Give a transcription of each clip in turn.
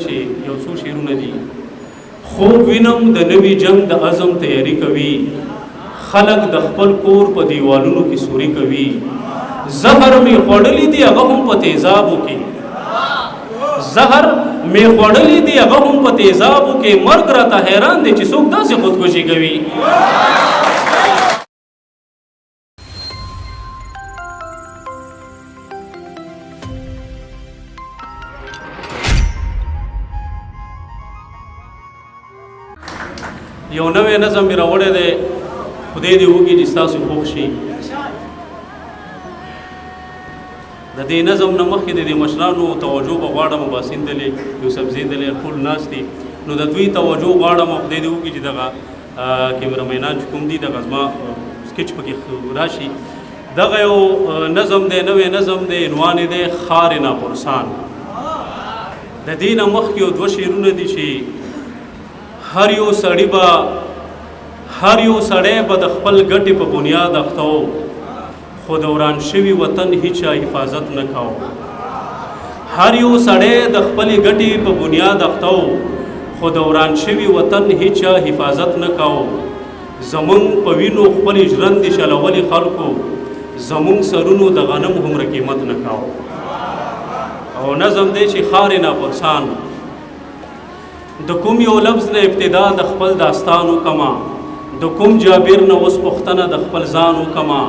چې یو څو شعرونه دي. خوب وینم د نوي جنگ د عزم تیاری کوي، خلق د خپل کور په دیوالونو کې سوري کوي. زهر می خوړلی دی هغه هم په تیزابو کې، زهر می خوړلی دی هغه هم په تیزابو کې. مرګ راته حیران دی چې څوک داسې خودکشي کوي. یو نوی نظم مې راوړی دی، خدای دې وکړي چې ستاسو خوښ شي. د دې نظم نه مخکې د دې مشرانو توجه به غواړم، باسین دلې یوسف زیدلې ټول ناست دي، نو د دوی توجه غواړم او خدای دې وکړي چې دغه کیمرامینان چې کوم دي دغه زما سکیچ پکې راشي. دغه یو نظم دی، نوی نظم دی، عنوان یې دی خار ناپرسان. د دې نه مخکې یو دوه شعرونه دي چې هر یو سړی به د خپل ګټې په بنیاد اخته و، خو د وران شوي وطن هیچا حفاظت نه کاو. هر یو سړی د خپلې ګټې په بنیاد اخته و، خو د وران شوي وطن هیچا حفاظت نه کاو. زمونږ په وینو خپلې ژرندې شلولې خلکو، زمونږ سرونو د غنم هومره قیمت نه کاو. او نظم دی چې خار ناپرسان. د کوم یو لفظ نه ابتدا د خپل داستانو کما، د کوم جابر نه اوس پوښتنه د خپل ځانو کما.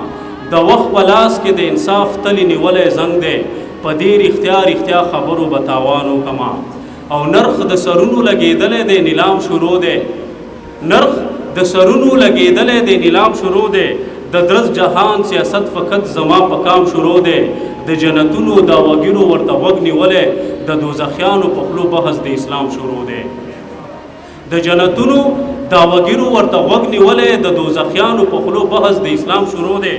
د وخت په لاس کې د انصاف تلی نیولی زنګ دی، په دې رښتیا خبرو به تاوانو کما. او نرخ د سرونو لګېدلی دی نیلام شروع دی، نرخ د سرونو لګېدلی دی نیلام شروع دی. د درز جهان سیاست فقط زما په کام شروع دی. د جنتونو دعوګیرو ورته غوږ نیولی، د دوزخیانو په خولو بحث د اسلام شروع دی. د جنتونو دعوګیرو ورته غوږ نیولی، د دوزخیانو په خولو بحث د اسلام شروع دی.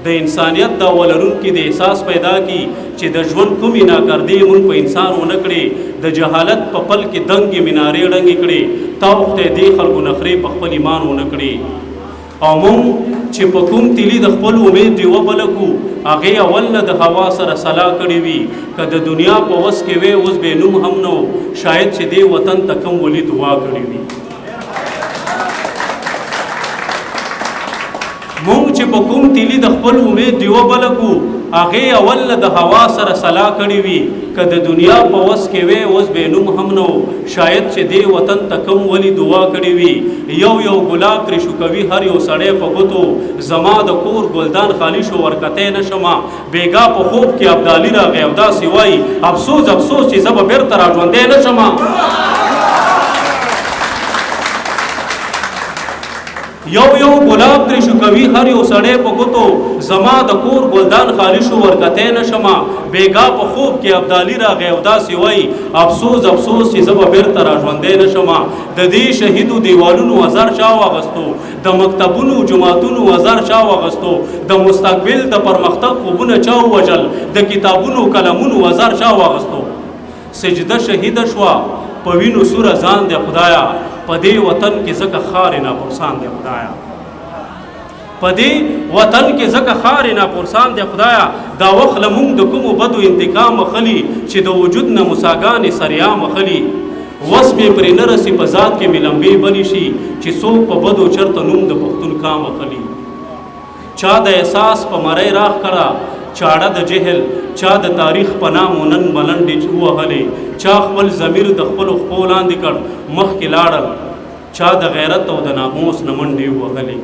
د انسانیت دعوه لرونکي د احساس پیدا کی چې د ژوند کومې ناکردې مونږ په انسان ونه کړې. د جهالت په پل کې دنګې منارې ړنګې کړې، تا وخته دې خلکو نخرې په خپل ایمان ونه کړې. او مونږ چې په کوم تیلي د خپل امید ډیوه بله کړو، هغې اول نه د هوا سره سلا کړې وي. که د دنیا په وس کې وی اوس بې نوم هم نو، شاید چې دې وطن ته کم ولي دعا کړې وي. مونږ چې په کوم تیلي د خپل امید ډیوه بله کړو، هغې اول نه د هوا سره سلا کړې وي. که د دنیا په وس کې وی اوس بې نوم هم نو، شاید چې دې وطن ته کم ولي دعا کړې وي. یو یو ګلاب ترې شوکوي هر یو سړی په ګوتو، زما د کور ګلدان خالی شو ورکتی نه شمه. بیګا په خوب کې ابدالي راغی او داسې وایي افسوس افسوس چې زه به بېرته راژوندی نه شمه. یو یو ګلاب ترې شوکوي هر یو سړی په ګوتو، زما د کور ګلدان خالی شو ورکتی نه شمه. بیګا په خوب کې ابدالي راغی او داسې وایي افسوس افسوس چې زه به بېرته راژوندی نه شمه. د دې شهیدو دیوالونو هزار چا واغستو، د مکتبونو جوماتونو هزار چا واغستو. د مستقبل د پرمختګ خوبونه چا ووژل، د کتابونو قلمونو هزار چا واغستو. سجده شهیده شوه په وینو سوره ځان دی خدایا، په دې وطن کې ځکه خار ناپرسان دی خدایا. په دې وطن کې ځکه خار ناپرسان دی خدایا. دا وخت له مونږ د کومو بدو انتقام اخلي، چې د وجود نه موساګانې سریام اخلي. وس مې پرې نه رسي په ذات کې مې لمبې بلې شي، چې څوک په بدو چرته نوم د پښتون کام اخلي. چا د احساس په مرۍ راخ کړه چاړه د جهل، چا د تاریخ په نامو نن ملنډې ووهلې. چا خپل ضمیر د خپلو خپو لاندې کړ مخکې لاړل، چا د غیرت او د ناموس نه منډې ووهلې.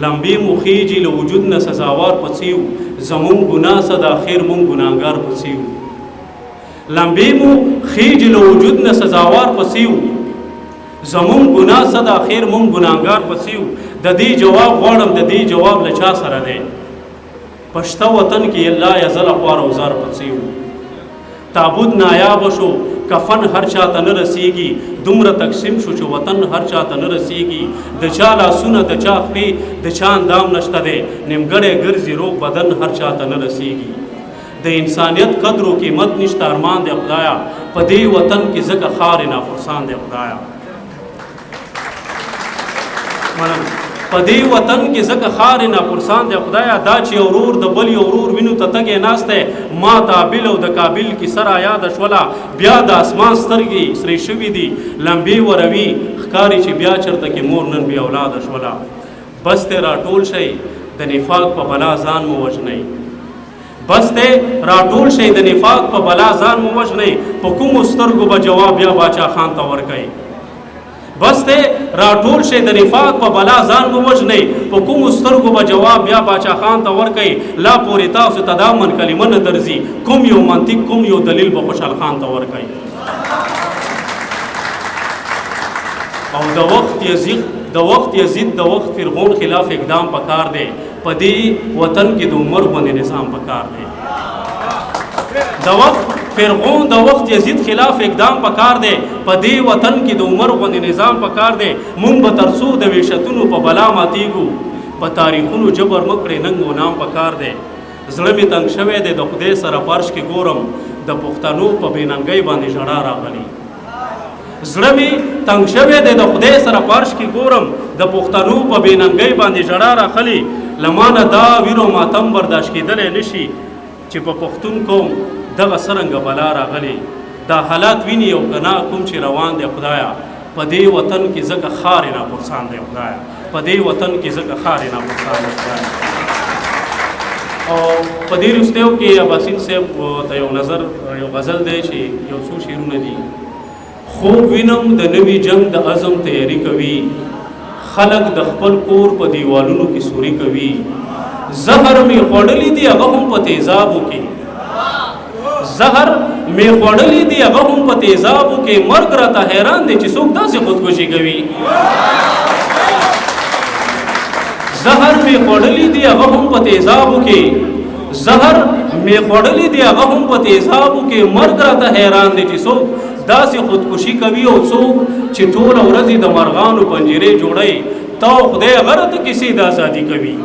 لمبې مو خیجي له وجود نه سزاوار پسیو، زمونږ ګناه څه د اخر مونږ ګناهګار پسیو. لمبې مو خیجي له وجود نه سزاوار پسیو، زمونږ ګناه څه د اخر مونږ ګناهګار پسیو. د دې جواب غواړم، د دې جواب له چا سره دی؟ پښته وطن کې الله یزل خوار او زار پسیو. تابوت نایاب شو کفن هر چاته نه رسیږي، دومره تقسیم شو چې وطن هر چاته نه رسیږي. د چا لاسونه د چا خپې د چا اندام نشته دی، نیمګړی ګرځي روغ بدن هر چاته نه رسیږي. د انسانیت قدر و قیمت نشته ارمان دی خدایا، په دې وطن کې ځکه خار ناپرسان دی خدایا. مننه. په دې وطن کې ځکه خارې ناپرسان دی خدایه دا چې ورور د بل یو ورور وینو ته تګې ناست دی ما تابل او د کابل کیسه را یاده شوله بیا د اسمان سترګې سرې شوي دي لمبې وروي ښکاري چې بیا چېرته کې مور نن بې اولاده شوله بس دی راټول شئ د نفاق په بلا ځان مو وژنئ بس دی راټول شئ د نفاق په بلا ځان مو وژنئ په کومو سترګو به جواب بیا باچا خان ته ورکئ بس دی راټول شئ د نفاق په بلا ځان مو وژنئ په کومو سترګو به جواب بیا باچا خان ته ورکئ لا پورې تاسو ته دا من کلمه نه درځي کوم یو منطق کوم یو دلیل به خوشحال خان ته ورکئ او د وخت یزید د وخت فرعون خلاف اقدام پکار دی په دې وطن کې د عمر غوندې نظام پکار دی د وخت فرعون د وخت یزید خلاف اقدام پکار دی په دې وطن کې د عمر غوندې نظام پکار دی مونږ به تر څو د وحشتونو په بلا ماتیږو په تاریخونو جبر مکړې ننګ و نام پکار دی زړه مې تنګ شوی دی د خدای سره فرش کې ګورم د پښتنو په بېننګۍ باندې ژړا راغلي زړه مې تنګ شوی دی د خدای سره فرش کې ګورم د پښتنو په بېننګۍ باندې ژړا راغلي له مانه دا ویر او ماتم برداشت کېدلی نشي چې په پښتون قوم دغه څرنګه بلا راغلي دا حالات ویني او که نه کوم چې روان دی خدایه په دې وطن کې ځکه خارې ناپرسان دی خدایه په دې وطن کې ځکه خارې ناپرسان دی خدایه او په دې وروستیو کې عباسین صاحب ته یو نظر یو غزل دی چې یو څو شعرونه دي خوب وینم د نوي جنگ د عزم تیاری کوي خلق د خپل کور په دیوالونو کې سوري کوي زهر مې خوړلی دی هغه هم په تیزابو کې زهر مې خوړلی دی هغه هم په تیزابو کې مرګ راته حیران دی چې څوک داسې خودکشي کوي زهر مې خوړلی دی هغه هم په تیزابو کې زهر مې خوړلی دی هغه هم په تیزابو کې مرګ راته حیران دی چې څوک داسې خودکشي کوي او څوک چې ټوله ورځ د مرغانو پنجرې جوړوي تا خدای غره ته کیسې د ازادي کوي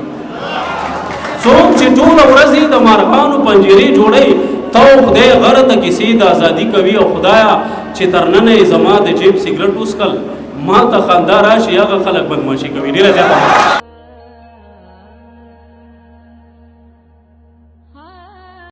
څوک چې ټوله ورځ د مرغانو پنجرې جوړوي تا خدای غره ته کیسې د ازادي کوي او خدایا چې تر ننه زما د جیب سیګرټ وسکل ما ته خندا راشي هغه خلک بدمعشي کوي ډېره زیاته